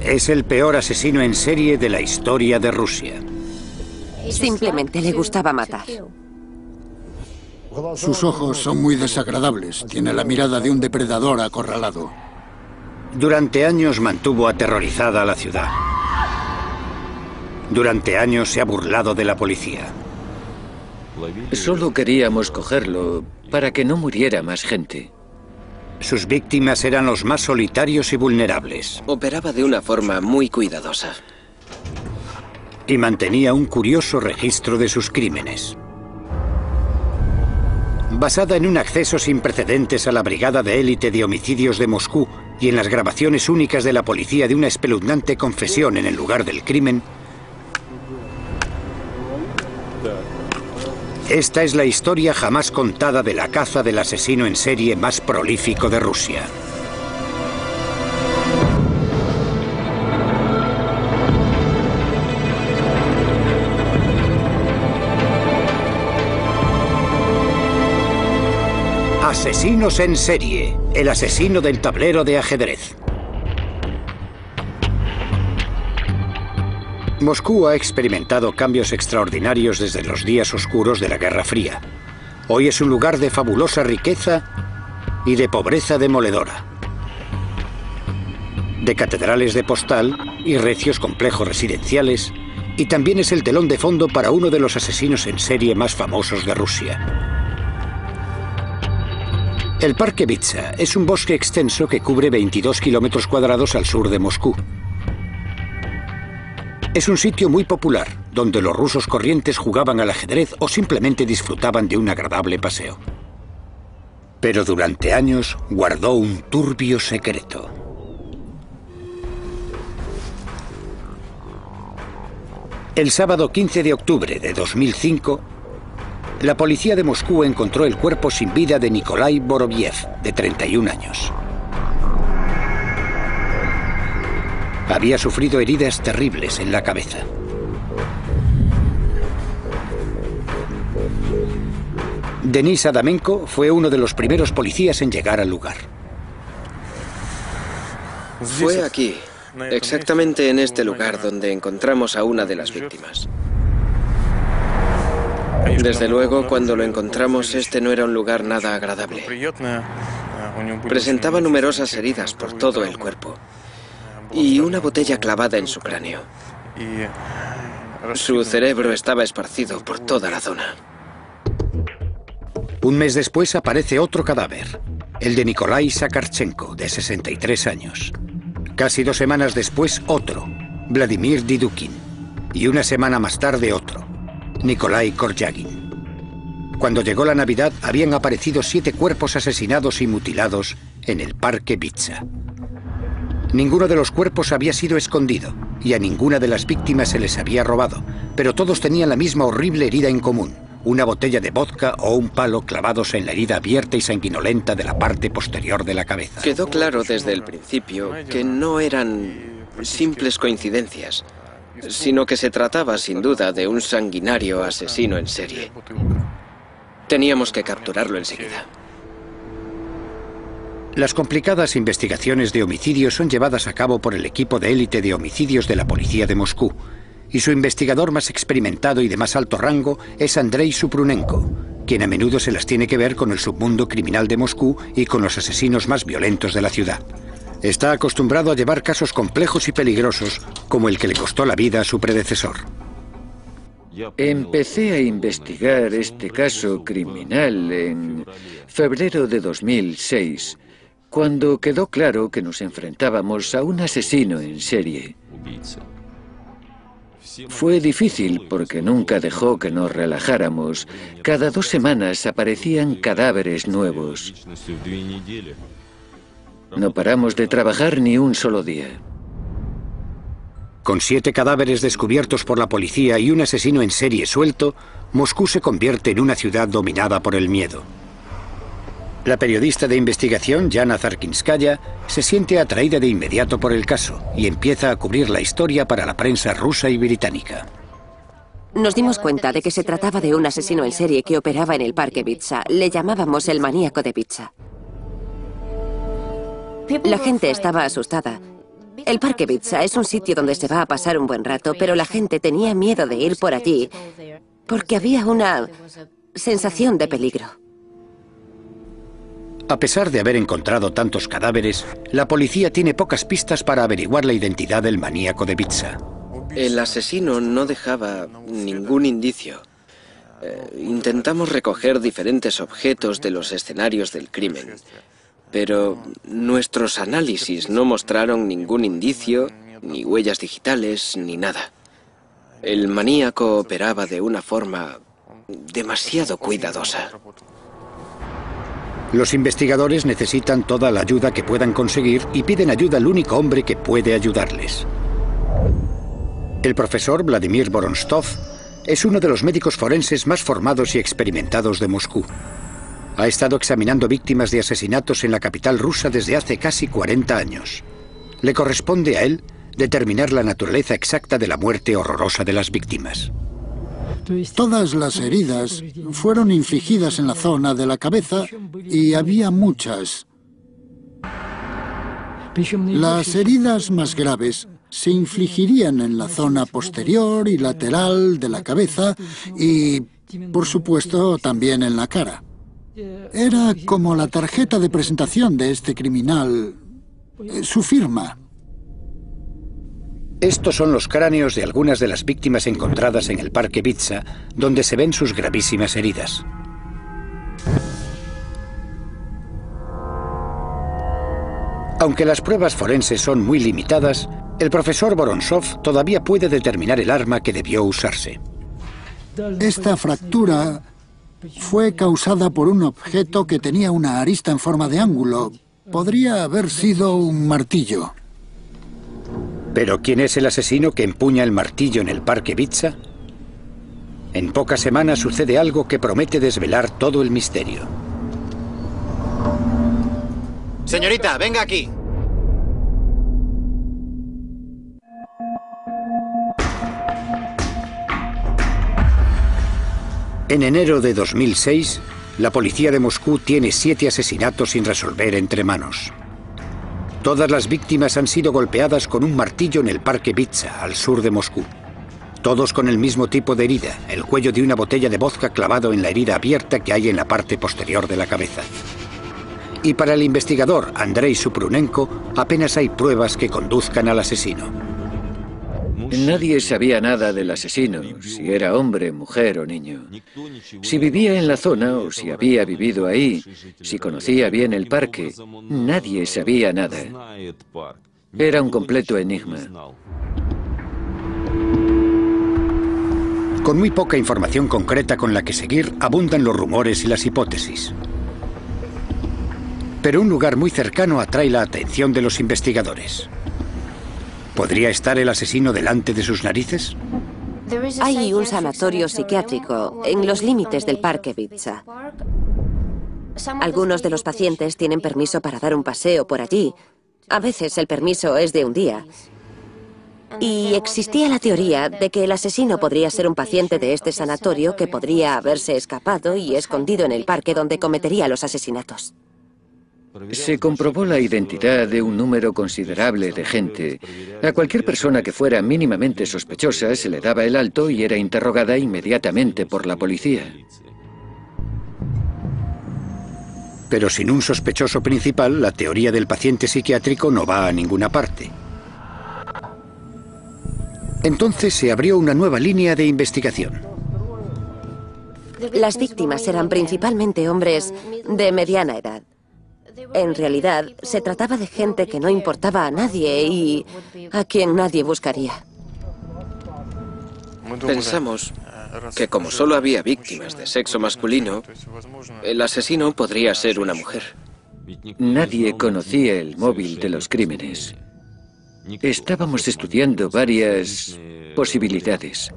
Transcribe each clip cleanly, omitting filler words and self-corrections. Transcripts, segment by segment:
Es el peor asesino en serie de la historia de Rusia. Simplemente le gustaba matar. Sus ojos son muy desagradables. Tiene la mirada de un depredador acorralado. Durante años mantuvo aterrorizada a la ciudad. Durante años se ha burlado de la policía. Solo queríamos cogerlo para que no muriera más gente. Sus víctimas eran los más solitarios y vulnerables. Operaba de una forma muy cuidadosa. Y mantenía un curioso registro de sus crímenes. Basada en un acceso sin precedentes a la Brigada de Élite de Homicidios de Moscú y en las grabaciones únicas de la policía de una espeluznante confesión en el lugar del crimen, esta es la historia jamás contada de la caza del asesino en serie más prolífico de Rusia. Asesinos en serie, el asesino del tablero de ajedrez. Moscú ha experimentado cambios extraordinarios desde los días oscuros de la Guerra Fría. Hoy es un lugar de fabulosa riqueza y de pobreza demoledora. De catedrales de postal y recios complejos residenciales, y también es el telón de fondo para uno de los asesinos en serie más famosos de Rusia. El Parque Vitsa es un bosque extenso que cubre 22 kilómetros cuadrados al sur de Moscú. Es un sitio muy popular, donde los rusos corrientes jugaban al ajedrez o simplemente disfrutaban de un agradable paseo. Pero durante años guardó un turbio secreto. El sábado 15 de octubre de 2005, la policía de Moscú encontró el cuerpo sin vida de Nikolai Boroviev, de 31 años. Había sufrido heridas terribles en la cabeza. Denis Adamenko fue uno de los primeros policías en llegar al lugar. Fue aquí, exactamente en este lugar, donde encontramos a una de las víctimas. Desde luego, cuando lo encontramos, este no era un lugar nada agradable. Presentaba numerosas heridas por todo el cuerpo y una botella clavada en su cráneo. Su cerebro estaba esparcido por toda la zona. Un mes después aparece otro cadáver, el de Nikolai Sakharchenko, de 63 años. Casi 2 semanas después, otro, Vladimir Didukin. Y una semana más tarde, otro, Nikolai Koryagin. Cuando llegó la Navidad, habían aparecido 7 cuerpos asesinados y mutilados en el Parque Vitsa. Ninguno de los cuerpos había sido escondido y a ninguna de las víctimas se les había robado, pero todos tenían la misma horrible herida en común, una botella de vodka o un palo clavados en la herida abierta y sanguinolenta de la parte posterior de la cabeza. Quedó claro desde el principio que no eran simples coincidencias, sino que se trataba sin duda de un sanguinario asesino en serie. Teníamos que capturarlo enseguida. Las complicadas investigaciones de homicidios son llevadas a cabo por el equipo de élite de homicidios de la policía de Moscú, y su investigador más experimentado y de más alto rango es Andrei Suprunenko, quien a menudo se las tiene que ver con el submundo criminal de Moscú y con los asesinos más violentos de la ciudad. Está acostumbrado a llevar casos complejos y peligrosos, como el que le costó la vida a su predecesor. Empecé a investigar este caso criminal en febrero de 2006, cuando quedó claro que nos enfrentábamos a un asesino en serie. Fue difícil porque nunca dejó que nos relajáramos. Cada 2 semanas aparecían cadáveres nuevos. No paramos de trabajar ni un solo día. Con 7 cadáveres descubiertos por la policía y un asesino en serie suelto, Moscú se convierte en una ciudad dominada por el miedo. La periodista de investigación, Yana Zarkinskaya, se siente atraída de inmediato por el caso y empieza a cubrir la historia para la prensa rusa y británica. Nos dimos cuenta de que se trataba de un asesino en serie que operaba en el Parque Vitsa. Le llamábamos el maníaco de Vitsa. La gente estaba asustada El Parque Bitsa es un sitio donde se va a pasar un buen rato, pero la gente tenía miedo de ir por allí porque había una sensación de peligro. A pesar de haber encontrado tantos cadáveres, la policía tiene pocas pistas para averiguar la identidad del maníaco de Bitsa. El asesino no dejaba ningún indicio. Intentamos recoger diferentes objetos de los escenarios del crimen, pero nuestros análisis no mostraron ningún indicio, ni huellas digitales, ni nada. El maníaco operaba de una forma demasiado cuidadosa. Los investigadores necesitan toda la ayuda que puedan conseguir y piden ayuda al único hombre que puede ayudarles. El profesor Vladimir Vorontsov es uno de los médicos forenses más formados y experimentados de Moscú. Ha estado examinando víctimas de asesinatos en la capital rusa desde hace casi 40 años. Le corresponde a él determinar la naturaleza exacta de la muerte horrorosa de las víctimas. Todas las heridas fueron infligidas en la zona de la cabeza y había muchas. Las heridas más graves se infligirían en la zona posterior y lateral de la cabeza y, por supuesto, también en la cara. Era como la tarjeta de presentación de este criminal, su firma. Estos son los cráneos de algunas de las víctimas encontradas en el Parque Bitsa, donde se ven sus gravísimas heridas. Aunque las pruebas forenses son muy limitadas, el profesor Vorontsov todavía puede determinar el arma que debió usarse. Esta fractura fue causada por un objeto que tenía una arista en forma de ángulo. Podría haber sido un martillo. ¿Pero quién es el asesino que empuña el martillo en el Parque Bitsa? En pocas semanas sucede algo que promete desvelar todo el misterio. Señorita, venga aquí. En enero de 2006, la policía de Moscú tiene 7 asesinatos sin resolver entre manos. Todas las víctimas han sido golpeadas con un martillo en el Parque Bitsa, al sur de Moscú. Todos con el mismo tipo de herida, el cuello de una botella de vodka clavado en la herida abierta que hay en la parte posterior de la cabeza. Y para el investigador Andrei Suprunenko, apenas hay pruebas que conduzcan al asesino. Nadie sabía nada del asesino, si era hombre, mujer o niño. Si vivía en la zona o si había vivido ahí, si conocía bien el parque, nadie sabía nada. Era un completo enigma. Con muy poca información concreta con la que seguir, abundan los rumores y las hipótesis. Pero un lugar muy cercano atrae la atención de los investigadores. ¿Podría estar el asesino delante de sus narices? Hay un sanatorio psiquiátrico en los límites del Parque Bitsa. Algunos de los pacientes tienen permiso para dar un paseo por allí. A veces el permiso es de un día. Y existía la teoría de que el asesino podría ser un paciente de este sanatorio que podría haberse escapado y escondido en el parque donde cometería los asesinatos. Se comprobó la identidad de un número considerable de gente. A cualquier persona que fuera mínimamente sospechosa se le daba el alto y era interrogada inmediatamente por la policía. Pero sin un sospechoso principal, la teoría del paciente psiquiátrico no va a ninguna parte. Entonces se abrió una nueva línea de investigación. Las víctimas eran principalmente hombres de mediana edad. En realidad, se trataba de gente que no importaba a nadie y a quien nadie buscaría. Pensamos que como solo había víctimas de sexo masculino, el asesino podría ser una mujer. Nadie conocía el móvil de los crímenes. Estábamos estudiando varias posibilidades.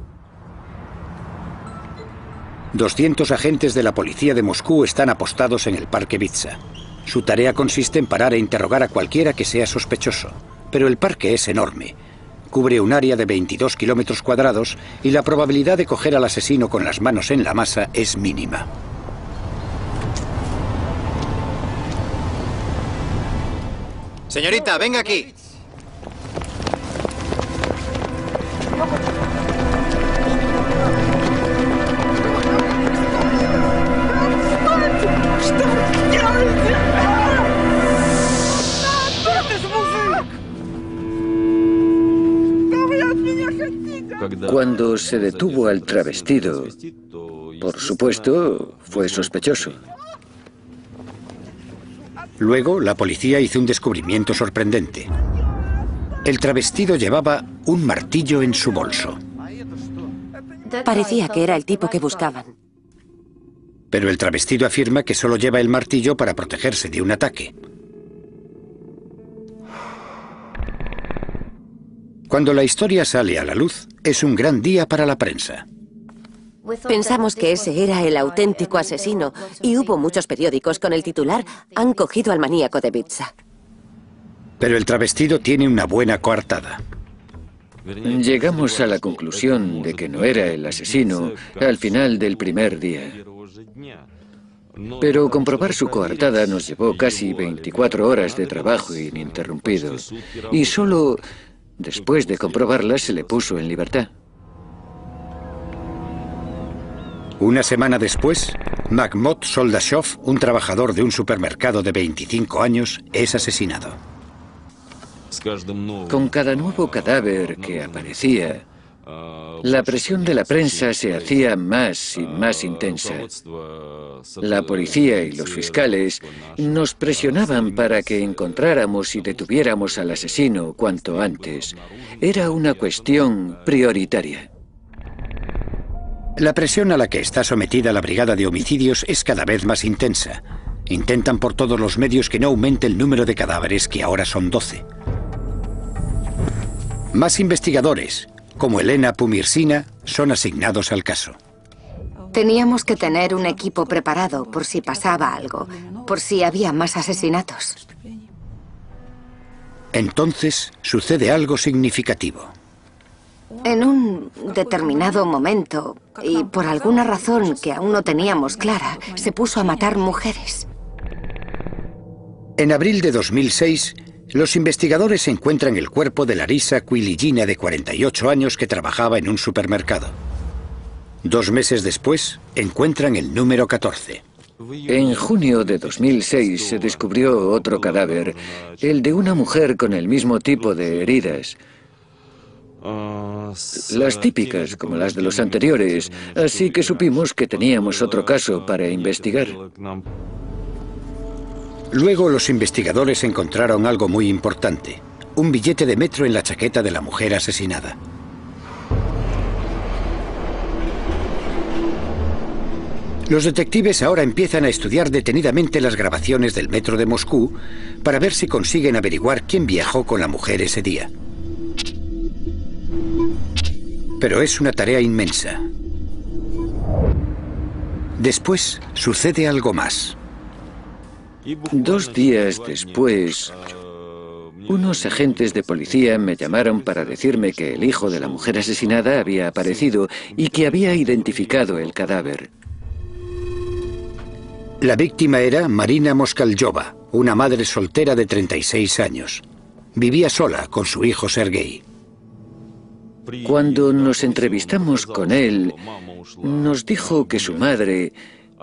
200 agentes de la policía de Moscú están apostados en el Parque Bitsa. Su tarea consiste en parar e interrogar a cualquiera que sea sospechoso. Pero el parque es enorme. Cubre un área de 22 kilómetros cuadrados y la probabilidad de coger al asesino con las manos en la masa es mínima. Señorita, venga aquí. Cuando se detuvo al travestido, por supuesto, fue sospechoso. Luego, la policía hizo un descubrimiento sorprendente. El travestido llevaba un martillo en su bolso. Parecía que era el tipo que buscaban. Pero el travestido afirma que solo lleva el martillo para protegerse de un ataque. Cuando la historia sale a la luz, es un gran día para la prensa. Pensamos que ese era el auténtico asesino y hubo muchos periódicos con el titular «Han cogido al maníaco de Bitsa». Pero el travestido tiene una buena coartada. Llegamos a la conclusión de que no era el asesino al final del primer día. Pero comprobar su coartada nos llevó casi 24 horas de trabajo ininterrumpido. Y solo después de comprobarla se le puso en libertad. Una semana después, Makhmod Soldashov, un trabajador de un supermercado de 25 años, es asesinado. Con cada nuevo cadáver que aparecía, la presión de la prensa se hacía más y más intensa. La policía y los fiscales nos presionaban para que encontráramos y detuviéramos al asesino cuanto antes. Era una cuestión prioritaria. La presión a la que está sometida la Brigada de Homicidios es cada vez más intensa. Intentan por todos los medios que no aumente el número de cadáveres, que ahora son 12. Más investigadores, como Elena Pumirsina, son asignados al caso. Teníamos que tener un equipo preparado por si pasaba algo, por si había más asesinatos. Entonces sucede algo significativo. En un determinado momento, y por alguna razón que aún no teníamos clara, se puso a matar mujeres. En abril de 2006, los investigadores encuentran el cuerpo de Larisa Quiligina, de 48 años, que trabajaba en un supermercado. 2 meses después, encuentran el número 14. En junio de 2006 se descubrió otro cadáver, el de una mujer con el mismo tipo de heridas. Las típicas, como las de los anteriores, así que supimos que teníamos otro caso para investigar. Luego los investigadores encontraron algo muy importante: un billete de metro en la chaqueta de la mujer asesinada. Los detectives ahora empiezan a estudiar detenidamente las grabaciones del metro de Moscú para ver si consiguen averiguar quién viajó con la mujer ese día. Pero es una tarea inmensa. Después sucede algo más. 2 días después, unos agentes de policía me llamaron para decirme que el hijo de la mujer asesinada había aparecido y que había identificado el cadáver. La víctima era Marina Moskalyova, una madre soltera de 36 años. Vivía sola con su hijo Sergei. Cuando nos entrevistamos con él, nos dijo que su madre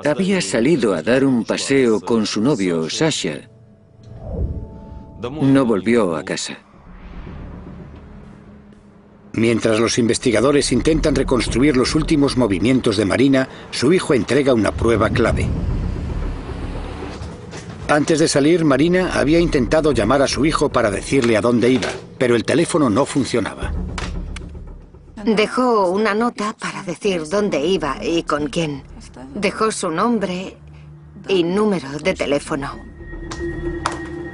había salido a dar un paseo con su novio, Sasha. No volvió a casa. Mientras los investigadores intentan reconstruir los últimos movimientos de Marina, su hijo entrega una prueba clave. Antes de salir, Marina había intentado llamar a su hijo para decirle a dónde iba, pero el teléfono no funcionaba. Dejó una nota para decir dónde iba y con quién. Dejó su nombre y número de teléfono.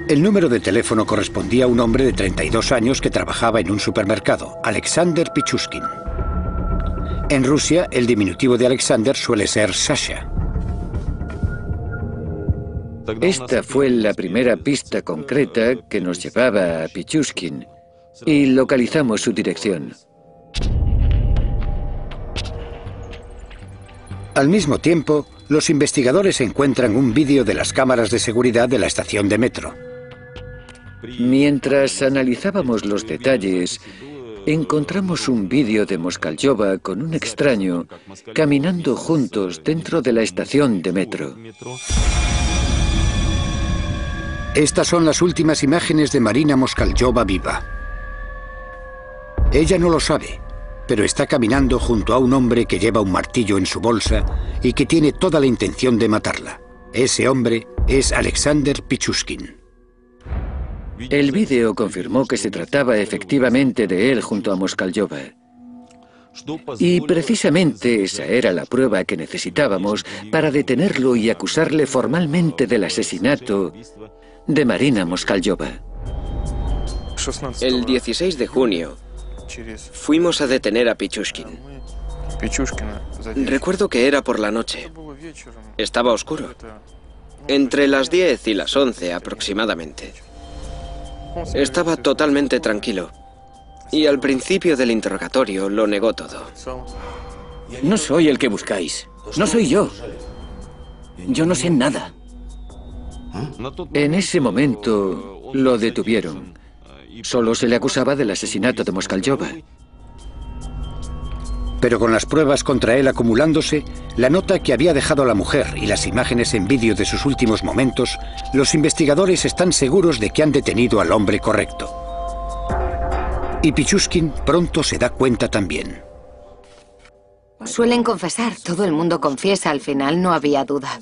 El número de teléfono correspondía a un hombre de 32 años que trabajaba en un supermercado, Alexander Pichushkin. En Rusia, el diminutivo de Alexander suele ser Sasha. Esta fue la primera pista concreta que nos llevaba a Pichushkin y localizamos su dirección. Al mismo tiempo, los investigadores encuentran un vídeo de las cámaras de seguridad de la estación de metro. Mientras analizábamos los detalles, encontramos un vídeo de Moskalyova con un extraño caminando juntos dentro de la estación de metro. Estas son las últimas imágenes de Marina Moskaljova viva. Ella no lo sabe, pero está caminando junto a un hombre que lleva un martillo en su bolsa y que tiene toda la intención de matarla. Ese hombre es Alexander Pichushkin. El vídeo confirmó que se trataba efectivamente de él junto a Moskaljova. Y precisamente esa era la prueba que necesitábamos para detenerlo y acusarle formalmente del asesinato de Marina Moskaljova. El 16 de junio fuimos a detener a Pichushkin. Recuerdo que era por la noche. Estaba oscuro. Entre las 10 y las 11 aproximadamente. Estaba totalmente tranquilo. Y al principio del interrogatorio lo negó todo. No soy el que buscáis. No soy yo. Yo no sé nada. En ese momento lo detuvieron. Solo se le acusaba del asesinato de Moskaljova. Pero con las pruebas contra él acumulándose, la nota que había dejado la mujer y las imágenes en vídeo de sus últimos momentos, los investigadores están seguros de que han detenido al hombre correcto. Y Pichushkin pronto se da cuenta también. Suelen confesar, todo el mundo confiesa, al final no había duda.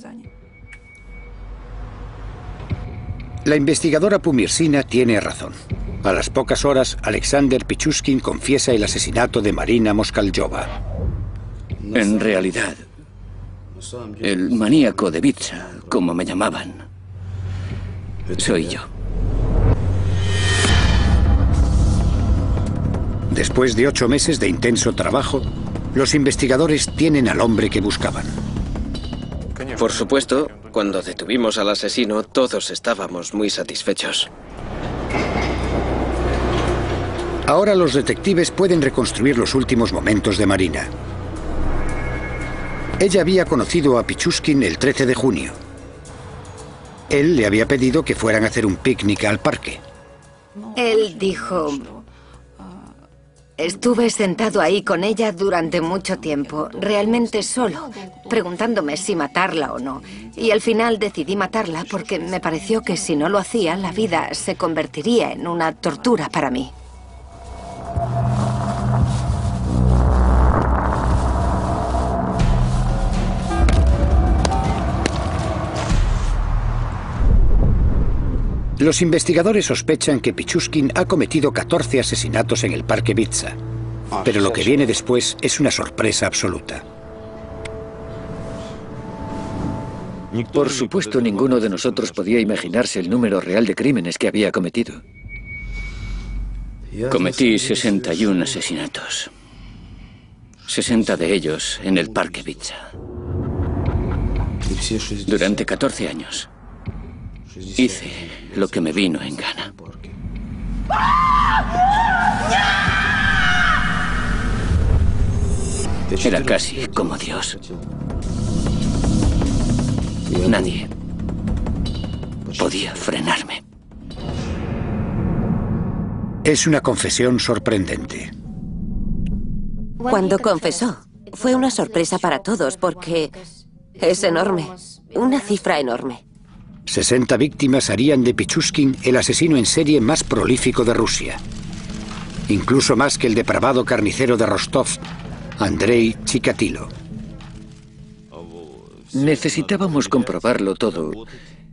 La investigadora Pumirsina tiene razón. A las pocas horas, Alexander Pichushkin confiesa el asesinato de Marina Moskaljova. En realidad, el maníaco de Vitsa, como me llamaban, soy yo. Después de 8 meses de intenso trabajo, los investigadores tienen al hombre que buscaban. Por supuesto, cuando detuvimos al asesino, todos estábamos muy satisfechos. Ahora los detectives pueden reconstruir los últimos momentos de Marina. Ella había conocido a Pichushkin el 13 de junio. Él le había pedido que fueran a hacer un picnic al parque. Él dijo: estuve sentado ahí con ella durante mucho tiempo, realmente solo, preguntándome si matarla o no. Y al final decidí matarla porque me pareció que si no lo hacía, la vida se convertiría en una tortura para mí. Los investigadores sospechan que Pichushkin ha cometido 14 asesinatos en el parque Vitsa. Pero lo que viene después es una sorpresa absoluta. Por supuesto, ninguno de nosotros podía imaginarse el número real de crímenes que había cometido. Cometí 61 asesinatos. 60 de ellos en el parque Vitsa. Durante 14 años. Hice lo que me vino en gana. Era casi como Dios. Nadie podía frenarme. Es una confesión sorprendente. Cuando confesó, fue una sorpresa para todos porque es enorme, una cifra enorme. 60 víctimas harían de Pichushkin el asesino en serie más prolífico de Rusia. Incluso más que el depravado carnicero de Rostov, Andrei Chikatilo. Necesitábamos comprobarlo todo.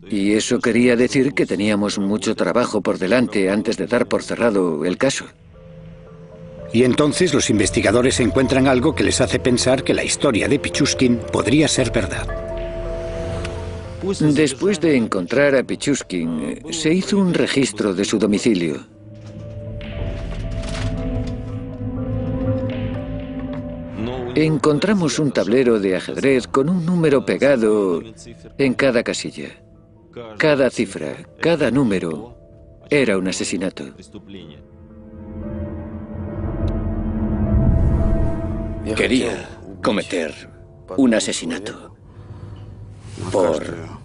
Y eso quería decir que teníamos mucho trabajo por delante antes de dar por cerrado el caso. Y entonces los investigadores encuentran algo que les hace pensar que la historia de Pichushkin podría ser verdad. Después de encontrar a Pichushkin, se hizo un registro de su domicilio. Encontramos un tablero de ajedrez con un número pegado en cada casilla. Cada cifra, cada número, era un asesinato. Quería cometer un asesinato por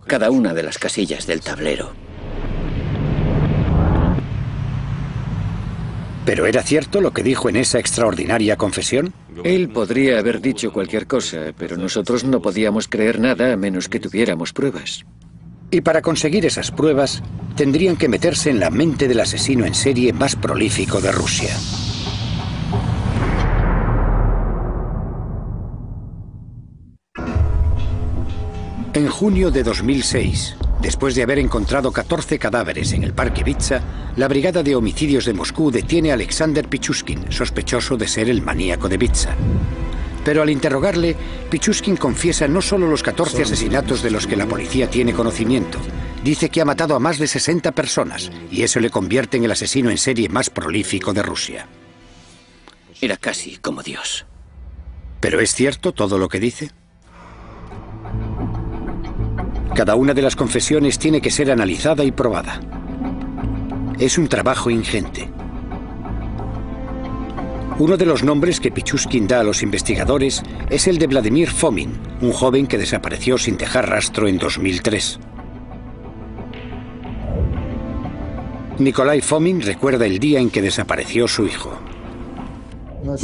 cada una de las casillas del tablero. ¿Pero era cierto lo que dijo en esa extraordinaria confesión? Él podría haber dicho cualquier cosa, pero nosotros no podíamos creer nada a menos que tuviéramos pruebas. Y para conseguir esas pruebas, tendrían que meterse en la mente del asesino en serie más prolífico de Rusia. En junio de 2006, después de haber encontrado 14 cadáveres en el Parque Vitsa, la Brigada de Homicidios de Moscú detiene a Alexander Pichushkin, sospechoso de ser el maníaco de Vitsa. Pero al interrogarle, Pichushkin confiesa no solo los 14 asesinatos de los que la policía tiene conocimiento, dice que ha matado a más de 60 personas, y eso le convierte en el asesino en serie más prolífico de Rusia. Era casi como Dios. ¿Pero es cierto todo lo que dice? Cada una de las confesiones tiene que ser analizada y probada. Es un trabajo ingente. Uno de los nombres que Pichushkin da a los investigadores es el de Vladimir Fomin, un joven que desapareció sin dejar rastro en 2003. Nikolai Fomin recuerda el día en que desapareció su hijo.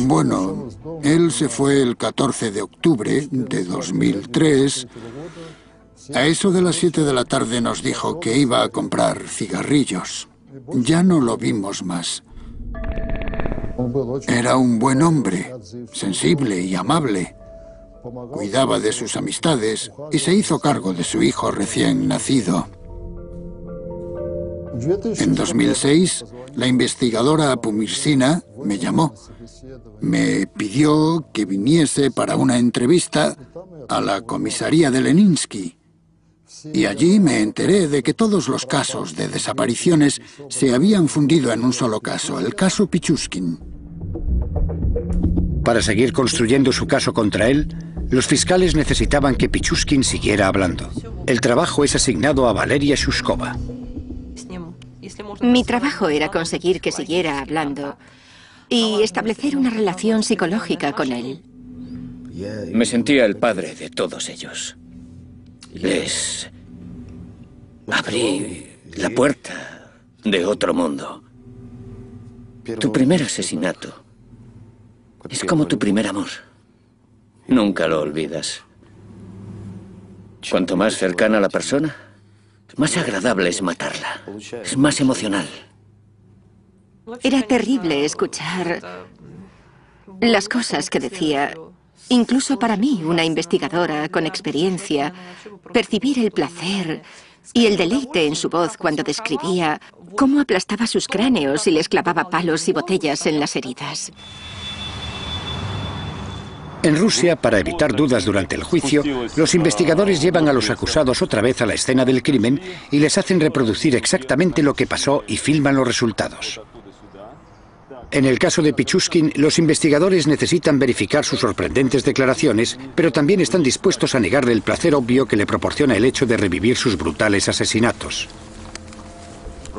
Bueno, él se fue el 14 de octubre de 2003. A eso de las 7 de la tarde nos dijo que iba a comprar cigarrillos. Ya no lo vimos más. Era un buen hombre, sensible y amable. Cuidaba de sus amistades y se hizo cargo de su hijo recién nacido. En 2006, la investigadora Pumirsina me llamó. Me pidió que viniese para una entrevista a la comisaría de Leninsky. Y allí me enteré de que todos los casos de desapariciones se habían fundido en un solo caso, el caso Pichushkin. Para seguir construyendo su caso contra él, los fiscales necesitaban que Pichushkin siguiera hablando. El trabajo es asignado a Valeria Shushkova. Mi trabajo era conseguir que siguiera hablando y establecer una relación psicológica con él. Me sentía el padre de todos ellos. Les abrí la puerta de otro mundo. Tu primer asesinato es como tu primer amor. Nunca lo olvidas. Cuanto más cercana la persona, más agradable es matarla. Es más emocional. Era terrible escuchar las cosas que decía. Incluso para mí, una investigadora con experiencia, percibir el placer y el deleite en su voz cuando describía cómo aplastaba sus cráneos y les clavaba palos y botellas en las heridas. En Rusia, para evitar dudas durante el juicio, los investigadores llevan a los acusados otra vez a la escena del crimen y les hacen reproducir exactamente lo que pasó y filman los resultados. En el caso de Pichushkin, los investigadores necesitan verificar sus sorprendentes declaraciones, pero también están dispuestos a negarle el placer obvio que le proporciona el hecho de revivir sus brutales asesinatos.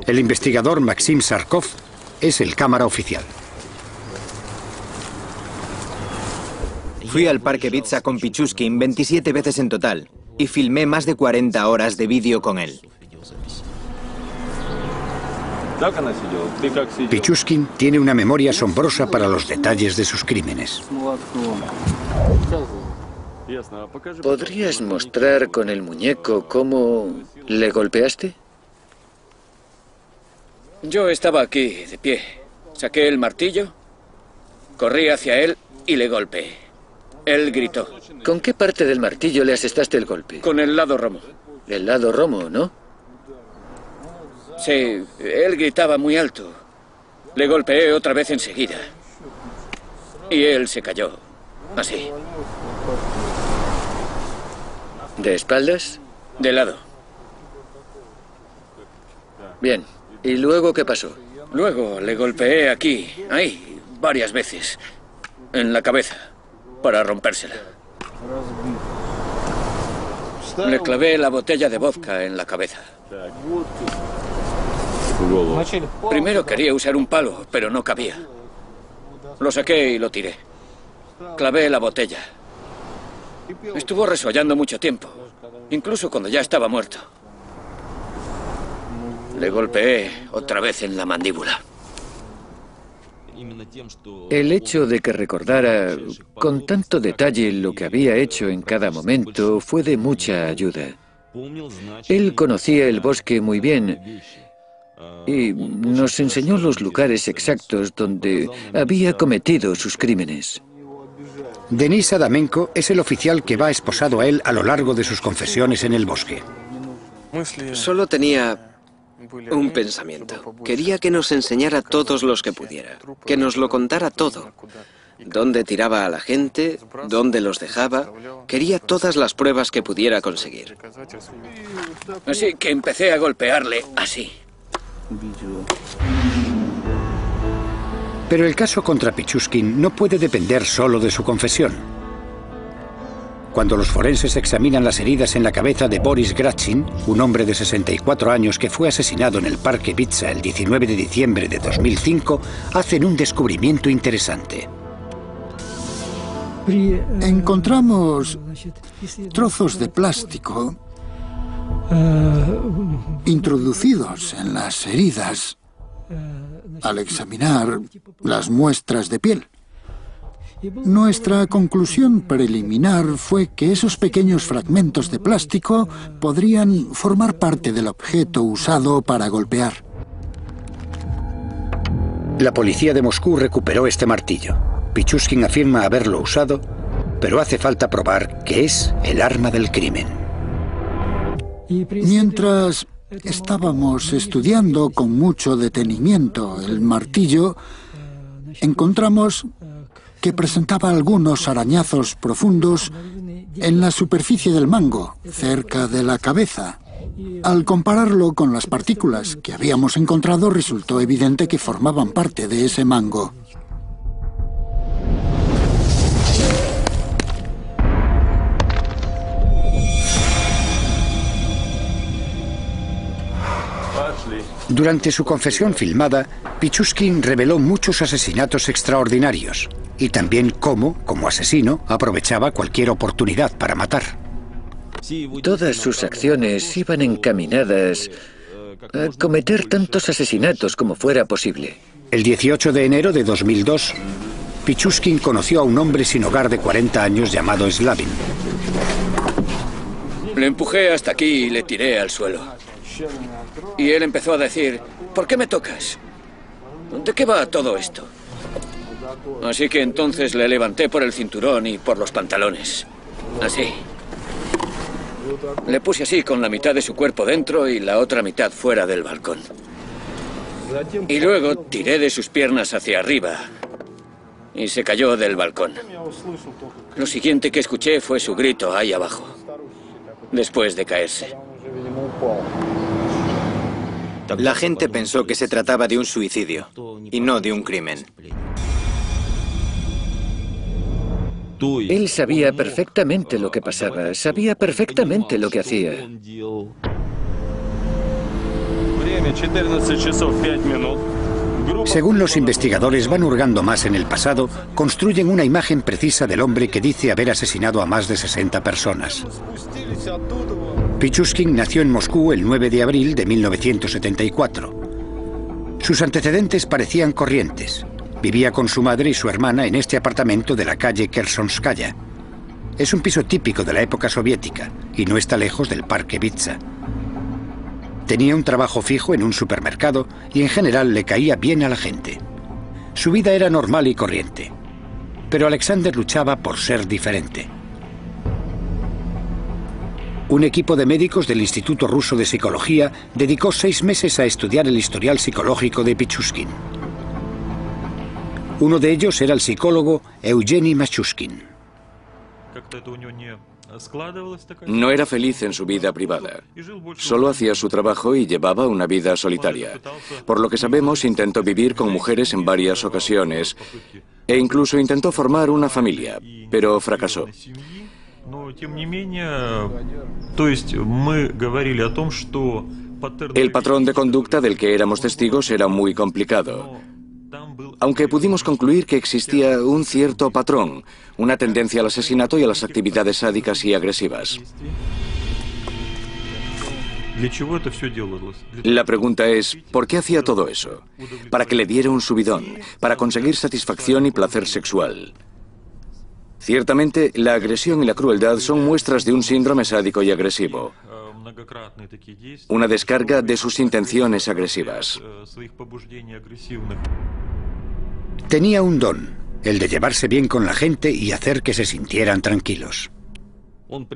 El investigador Maxim Sarkov es el cámara oficial. Fui al Parque Vitsa con Pichushkin 27 veces en total y filmé más de 40 horas de vídeo con él. Pichushkin tiene una memoria asombrosa para los detalles de sus crímenes. ¿Podrías mostrar con el muñeco cómo le golpeaste? Yo estaba aquí, de pie. Saqué el martillo, corrí hacia él y le golpeé. Él gritó. ¿Con qué parte del martillo le asestaste el golpe? Con el lado romo. El lado romo, ¿no? Sí, él gritaba muy alto. Le golpeé otra vez enseguida. Y él se cayó. Así. ¿De espaldas? De lado. Bien. ¿Y luego qué pasó? Luego le golpeé aquí, ahí, varias veces. En la cabeza, para rompérsela. Le clavé la botella de vodka en la cabeza. Primero quería usar un palo, pero no cabía. Lo saqué y lo tiré. Clavé la botella. Estuvo resollando mucho tiempo, incluso cuando ya estaba muerto. Le golpeé otra vez en la mandíbula. El hecho de que recordara con tanto detalle lo que había hecho en cada momento fue de mucha ayuda. Él conocía el bosque muy bien y nos enseñó los lugares exactos donde había cometido sus crímenes. Denis Adamenko es el oficial que va esposado a él a lo largo de sus confesiones en el bosque. Solo tenía un pensamiento. Quería que nos enseñara todos los que pudiera, que nos lo contara todo. Dónde tiraba a la gente, dónde los dejaba. Quería todas las pruebas que pudiera conseguir. Así que empecé a golpearle así. Pero el caso contra Pichushkin no puede depender solo de su confesión. Cuando los forenses examinan las heridas en la cabeza de Boris Gratchin, un hombre de 64 años que fue asesinado en el Parque Bitsa el 19 de diciembre de 2005, hacen un descubrimiento interesante. Encontramos trozos de plástico introducidos en las heridas al examinar las muestras de piel. Nuestra conclusión preliminar fue que esos pequeños fragmentos de plástico podrían formar parte del objeto usado para golpear. La policía de Moscú recuperó este martillo. Pichushkin afirma haberlo usado, pero hace falta probar que es el arma del crimen. Mientras estábamos estudiando con mucho detenimiento el martillo, encontramos que presentaba algunos arañazos profundos en la superficie del mango, cerca de la cabeza. Al compararlo con las partículas que habíamos encontrado, resultó evidente que formaban parte de ese mango. Durante su confesión filmada, Pichushkin reveló muchos asesinatos extraordinarios y también cómo, como asesino, aprovechaba cualquier oportunidad para matar. Todas sus acciones iban encaminadas a cometer tantos asesinatos como fuera posible. El 18 de enero de 2002, Pichushkin conoció a un hombre sin hogar de 40 años llamado Slavin. Le empujé hasta aquí y le tiré al suelo. Y él empezó a decir, ¿por qué me tocas? ¿De qué va todo esto? Así que entonces le levanté por el cinturón y por los pantalones. Así. Le puse así con la mitad de su cuerpo dentro y la otra mitad fuera del balcón. Y luego tiré de sus piernas hacia arriba y se cayó del balcón. Lo siguiente que escuché fue su grito ahí abajo, después de caerse. La gente pensó que se trataba de un suicidio y no de un crimen. Él sabía perfectamente lo que pasaba, sabía perfectamente lo que hacía. Según los investigadores van hurgando más en el pasado, construyen una imagen precisa del hombre que dice haber asesinado a más de 60 personas. Pichushkin nació en Moscú el 9 de abril de 1974. Sus antecedentes parecían corrientes. Vivía con su madre y su hermana en este apartamento de la calle Kersonskaya. Es un piso típico de la época soviética y no está lejos del Parque Bitsa. Tenía un trabajo fijo en un supermercado y en general le caía bien a la gente. Su vida era normal y corriente. Pero Alexander luchaba por ser diferente. Un equipo de médicos del Instituto Ruso de Psicología dedicó 6 meses a estudiar el historial psicológico de Pichushkin. Uno de ellos era el psicólogo Eugeni Mashushkin. No era feliz en su vida privada. Solo hacía su trabajo y llevaba una vida solitaria. Por lo que sabemos, intentó vivir con mujeres en varias ocasiones e incluso intentó formar una familia, pero fracasó. El patrón de conducta del que éramos testigos era muy complicado, aunque pudimos concluir que existía un cierto patrón, una tendencia al asesinato y a las actividades sádicas y agresivas. La pregunta es, ¿por qué hacía todo eso? Para que le diera un subidón, para conseguir satisfacción y placer sexual. Ciertamente, la agresión y la crueldad son muestras de un síndrome sádico y agresivo. Una descarga de sus intenciones agresivas. Tenía un don, el de llevarse bien con la gente y hacer que se sintieran tranquilos.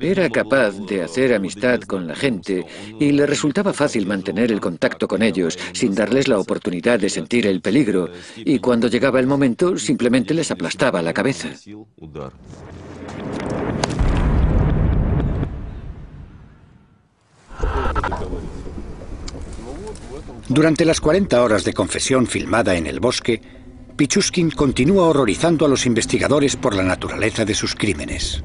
Era capaz de hacer amistad con la gente y le resultaba fácil mantener el contacto con ellos sin darles la oportunidad de sentir el peligro, y cuando llegaba el momento simplemente les aplastaba la cabeza. Durante las 40 horas de confesión filmada en el bosque, Pichushkin continúa horrorizando a los investigadores por la naturaleza de sus crímenes.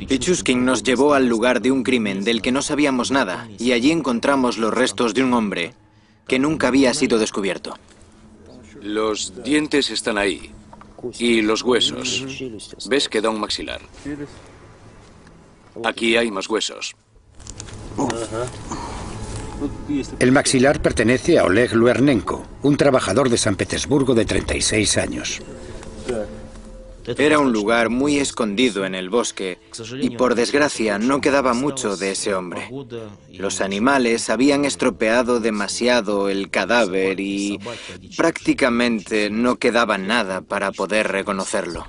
Pichushkin nos llevó al lugar de un crimen del que no sabíamos nada, y allí encontramos los restos de un hombre que nunca había sido descubierto. Los dientes están ahí. Y los huesos. ¿Ves que da un maxilar? Aquí hay más huesos. El maxilar pertenece a Oleg Luernenko, un trabajador de San Petersburgo de 36 años. Era un lugar muy escondido en el bosque y, por desgracia, no quedaba mucho de ese hombre. Los animales habían estropeado demasiado el cadáver y prácticamente no quedaba nada para poder reconocerlo.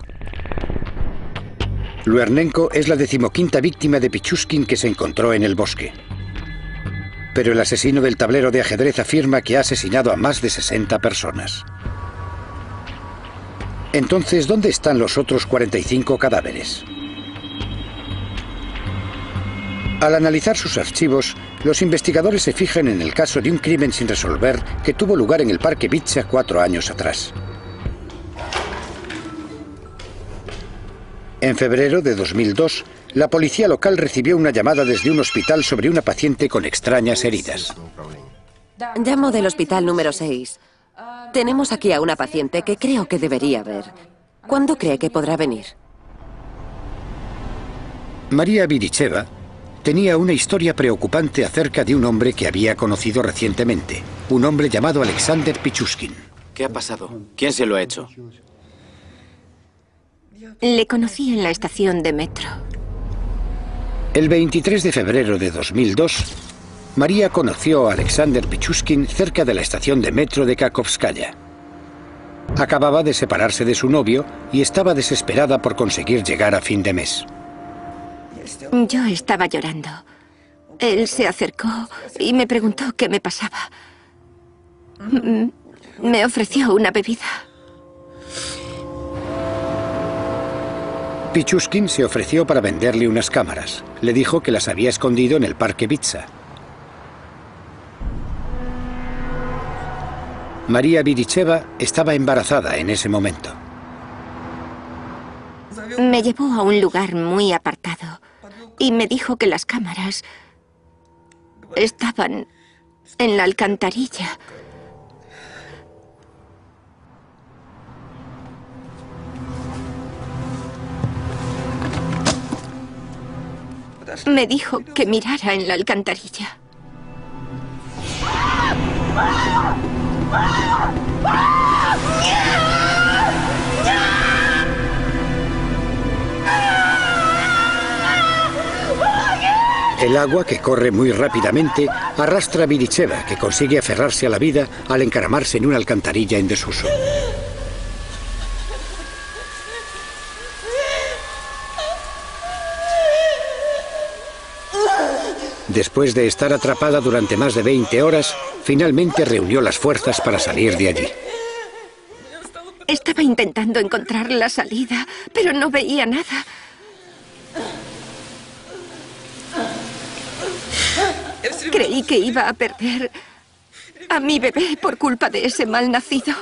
Luernenko es la 15ª víctima de Pichushkin que se encontró en el bosque. Pero el asesino del tablero de ajedrez afirma que ha asesinado a más de 60 personas. Entonces, ¿dónde están los otros 45 cadáveres? Al analizar sus archivos, los investigadores se fijan en el caso de un crimen sin resolver que tuvo lugar en el Parque Vitsa 4 años atrás. En febrero de 2002, la policía local recibió una llamada desde un hospital sobre una paciente con extrañas heridas. Llamo del hospital número 6. Tenemos aquí a una paciente que creo que debería ver. ¿Cuándo cree que podrá venir? María Viricheva tenía una historia preocupante acerca de un hombre que había conocido recientemente. Un hombre llamado Alexander Pichushkin. ¿Qué ha pasado? ¿Quién se lo ha hecho? Le conocí en la estación de metro. El 23 de febrero de 2002, María conoció a Alexander Pichushkin cerca de la estación de metro de Kakhovskaya. Acababa de separarse de su novio y estaba desesperada por conseguir llegar a fin de mes. Yo estaba llorando. Él se acercó y me preguntó qué me pasaba. Me ofreció una bebida. Pichushkin se ofreció para venderle unas cámaras. Le dijo que las había escondido en el Parque Vitsa. María Viricheva estaba embarazada en ese momento. Me llevó a un lugar muy apartado y me dijo que las cámaras estaban en la alcantarilla. Me dijo que mirara en la alcantarilla. El agua, que corre muy rápidamente, arrastra a Viricheva, que consigue aferrarse a la vida al encaramarse en una alcantarilla en desuso. Después de estar atrapada durante más de 20 horas, finalmente reunió las fuerzas para salir de allí. Estaba intentando encontrar la salida, pero no veía nada. Creí que iba a perder a mi bebé por culpa de ese mal nacido.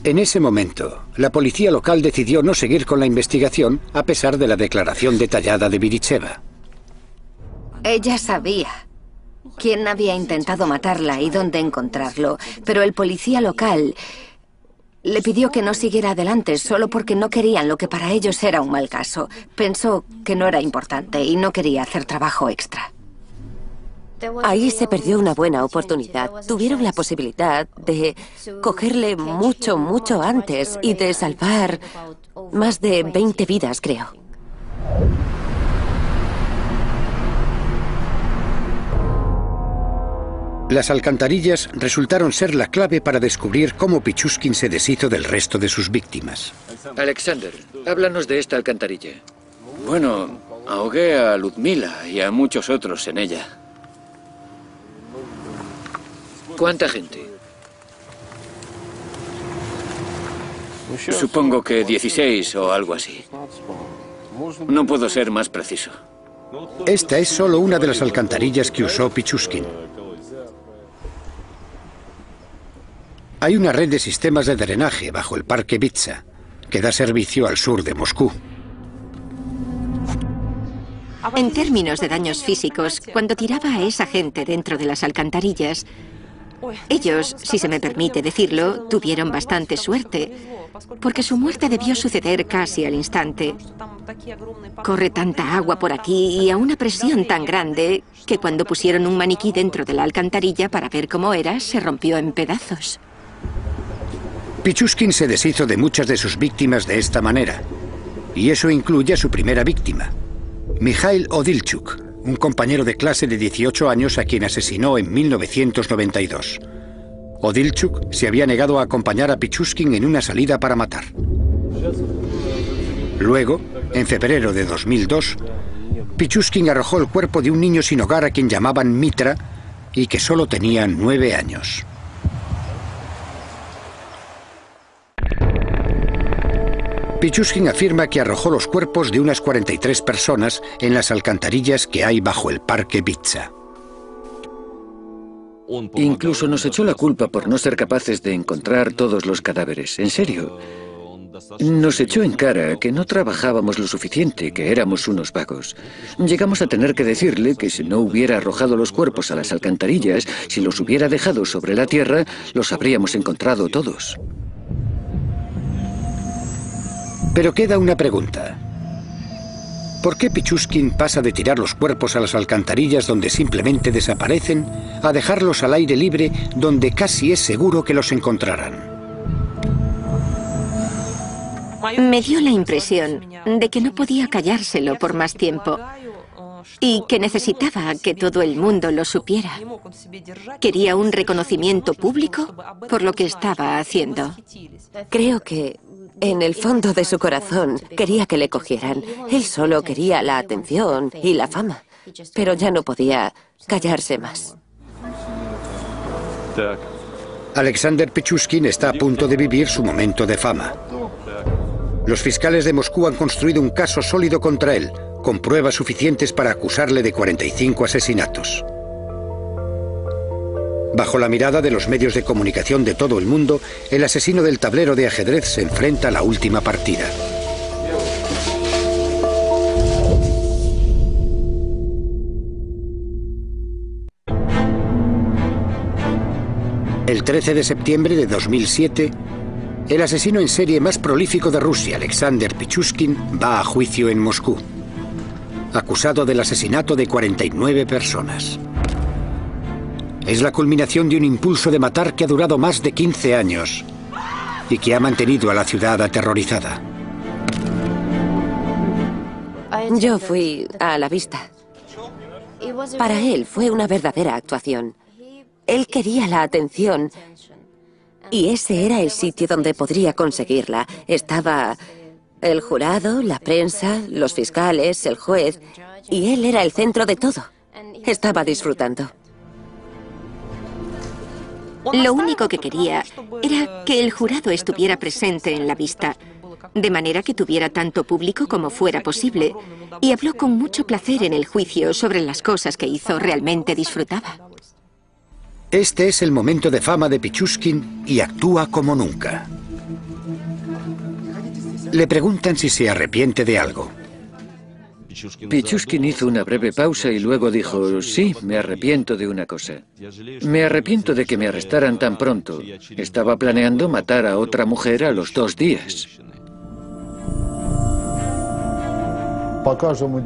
En ese momento, la policía local decidió no seguir con la investigación a pesar de la declaración detallada de Viricheva. Ella sabía quién había intentado matarla y dónde encontrarlo, pero el policía local le pidió que no siguiera adelante solo porque no querían lo que para ellos era un mal caso. Pensó que no era importante y no quería hacer trabajo extra. Ahí se perdió una buena oportunidad. Tuvieron la posibilidad de cogerle mucho antes y de salvar más de 20 vidas, creo. Las alcantarillas resultaron ser la clave para descubrir cómo Pichushkin se deshizo del resto de sus víctimas. Alexander, háblanos de esta alcantarilla. Bueno, ahogué a Ludmila y a muchos otros en ella. ¿Cuánta gente? Supongo que 16 o algo así. No puedo ser más preciso. Esta es solo una de las alcantarillas que usó Pichushkin. Hay una red de sistemas de drenaje bajo el parque Vitsa, que da servicio al sur de Moscú. En términos de daños físicos, cuando tiraba a esa gente dentro de las alcantarillas, ellos, si se me permite decirlo, tuvieron bastante suerte, porque su muerte debió suceder casi al instante. Corre tanta agua por aquí y a una presión tan grande que cuando pusieron un maniquí dentro de la alcantarilla para ver cómo era, se rompió en pedazos. Pichushkin se deshizo de muchas de sus víctimas de esta manera, y eso incluye a su primera víctima, Mikhail Odilchuk, un compañero de clase de 18 años a quien asesinó en 1992. Odilchuk se había negado a acompañar a Pichushkin en una salida para matar. Luego, en febrero de 2002, Pichushkin arrojó el cuerpo de un niño sin hogar a quien llamaban Mitra y que solo tenía 9 años. Pichushkin afirma que arrojó los cuerpos de unas 43 personas en las alcantarillas que hay bajo el parque Vitsa. Incluso nos echó la culpa por no ser capaces de encontrar todos los cadáveres. En serio. Nos echó en cara que no trabajábamos lo suficiente, que éramos unos vagos. Llegamos a tener que decirle que si no hubiera arrojado los cuerpos a las alcantarillas, si los hubiera dejado sobre la tierra, los habríamos encontrado todos. Pero queda una pregunta. ¿Por qué Pichushkin pasa de tirar los cuerpos a las alcantarillas donde simplemente desaparecen a dejarlos al aire libre donde casi es seguro que los encontrarán? Me dio la impresión de que no podía callárselo por más tiempo y que necesitaba que todo el mundo lo supiera. Quería un reconocimiento público por lo que estaba haciendo. Creo que en el fondo de su corazón quería que le cogieran. Él solo quería la atención y la fama, pero ya no podía callarse más. Alexander Pichushkin está a punto de vivir su momento de fama. Los fiscales de Moscú han construido un caso sólido contra él, con pruebas suficientes para acusarle de 45 asesinatos. Bajo la mirada de los medios de comunicación de todo el mundo, el asesino del tablero de ajedrez se enfrenta a la última partida. El 13 de septiembre de 2007, el asesino en serie más prolífico de Rusia, Alexander Pichushkin, va a juicio en Moscú, acusado del asesinato de 49 personas. Es la culminación de un impulso de matar que ha durado más de 15 años y que ha mantenido a la ciudad aterrorizada. Yo fui a la vista. Para él fue una verdadera actuación. Él quería la atención y ese era el sitio donde podría conseguirla. Estaba el jurado, la prensa, los fiscales, el juez, y él era el centro de todo. Estaba disfrutando. Lo único que quería era que el jurado estuviera presente en la vista, de manera que tuviera tanto público como fuera posible, y habló con mucho placer en el juicio sobre las cosas que hizo. Realmente disfrutaba. Este es el momento de fama de Pichushkin y actúa como nunca. Le preguntan si se arrepiente de algo. Pichushkin hizo una breve pausa y luego dijo, sí, me arrepiento de una cosa. Me arrepiento de que me arrestaran tan pronto. Estaba planeando matar a otra mujer a los 2 días.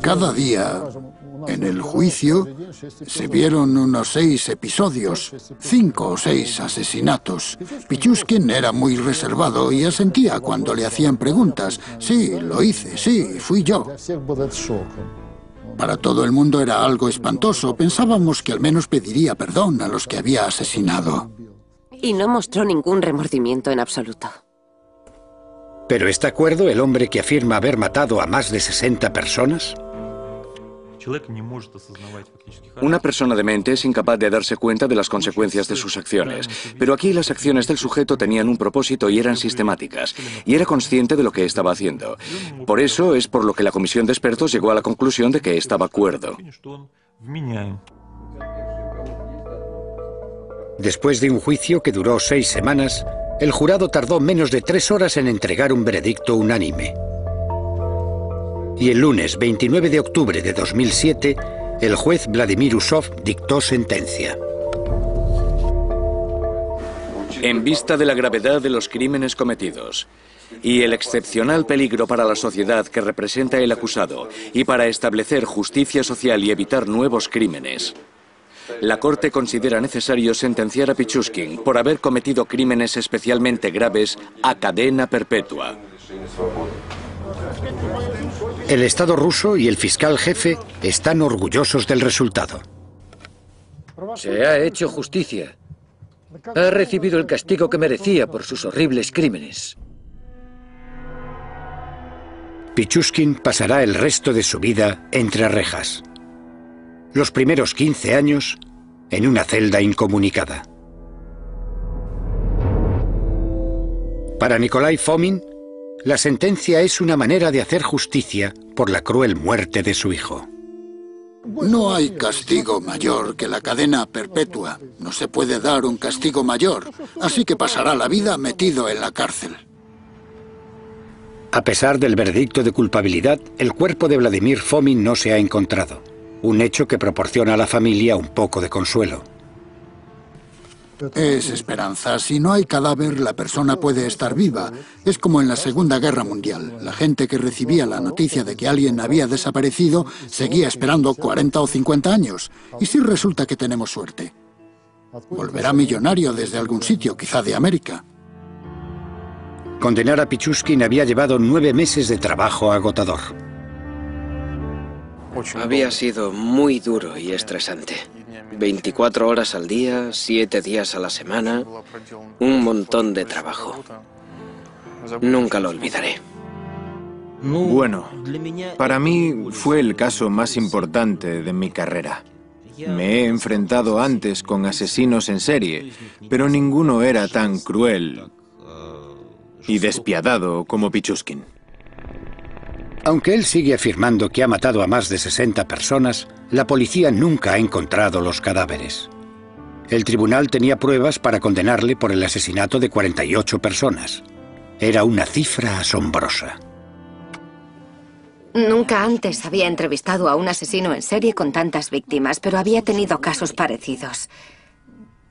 Cada día, en el juicio, se vieron unos 6 episodios, 5 o 6 asesinatos. Pichushkin era muy reservado y asentía cuando le hacían preguntas. Sí, lo hice, sí, fui yo. Para todo el mundo era algo espantoso. Pensábamos que al menos pediría perdón a los que había asesinado. Y no mostró ningún remordimiento en absoluto. ¿Pero está cuerdo el hombre que afirma haber matado a más de 60 personas? Una persona demente es incapaz de darse cuenta de las consecuencias de sus acciones, pero aquí las acciones del sujeto tenían un propósito y eran sistemáticas, y era consciente de lo que estaba haciendo. Por eso es por lo que la comisión de expertos llegó a la conclusión de que estaba cuerdo. Después de un juicio que duró 6 semanas, el jurado tardó menos de 3 horas en entregar un veredicto unánime. Y el lunes 29 de octubre de 2007, el juez Vladimir Usov dictó sentencia. En vista de la gravedad de los crímenes cometidos y el excepcional peligro para la sociedad que representa el acusado y para establecer justicia social y evitar nuevos crímenes, la Corte considera necesario sentenciar a Pichushkin por haber cometido crímenes especialmente graves a cadena perpetua. El Estado ruso y el fiscal jefe están orgullosos del resultado. Se ha hecho justicia. Ha recibido el castigo que merecía por sus horribles crímenes. Pichushkin pasará el resto de su vida entre rejas. Los primeros 15 años en una celda incomunicada. Para Nikolai Fomin, la sentencia es una manera de hacer justicia por la cruel muerte de su hijo. No hay castigo mayor que la cadena perpetua. No se puede dar un castigo mayor, así que pasará la vida metido en la cárcel. A pesar del veredicto de culpabilidad, el cuerpo de Vladimir Fomin no se ha encontrado. Un hecho que proporciona a la familia un poco de consuelo. Es esperanza. Si no hay cadáver, la persona puede estar viva. Es como en la Segunda Guerra Mundial. La gente que recibía la noticia de que alguien había desaparecido seguía esperando 40 o 50 años. ¿Y si resulta que tenemos suerte? Volverá millonario desde algún sitio, quizá de América. Condenar a Pichushkin había llevado 9 meses de trabajo agotador. Había sido muy duro y estresante. 24 horas al día, 7 días a la semana, un montón de trabajo. Nunca lo olvidaré. Bueno, para mí fue el caso más importante de mi carrera. Me he enfrentado antes con asesinos en serie, pero ninguno era tan cruel y despiadado como Pichushkin. Aunque él sigue afirmando que ha matado a más de 60 personas, la policía nunca ha encontrado los cadáveres. El tribunal tenía pruebas para condenarle por el asesinato de 48 personas. Era una cifra asombrosa. Nunca antes había entrevistado a un asesino en serie con tantas víctimas, pero había tenido casos parecidos.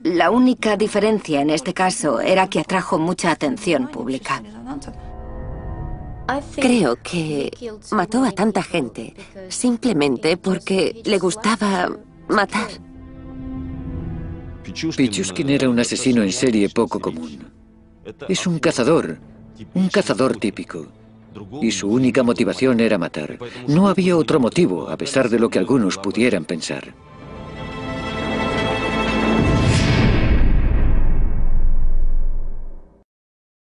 La única diferencia en este caso era que atrajo mucha atención pública. Creo que mató a tanta gente simplemente porque le gustaba matar. Pichushkin era un asesino en serie poco común. Es un cazador típico. Y su única motivación era matar. No había otro motivo, a pesar de lo que algunos pudieran pensar.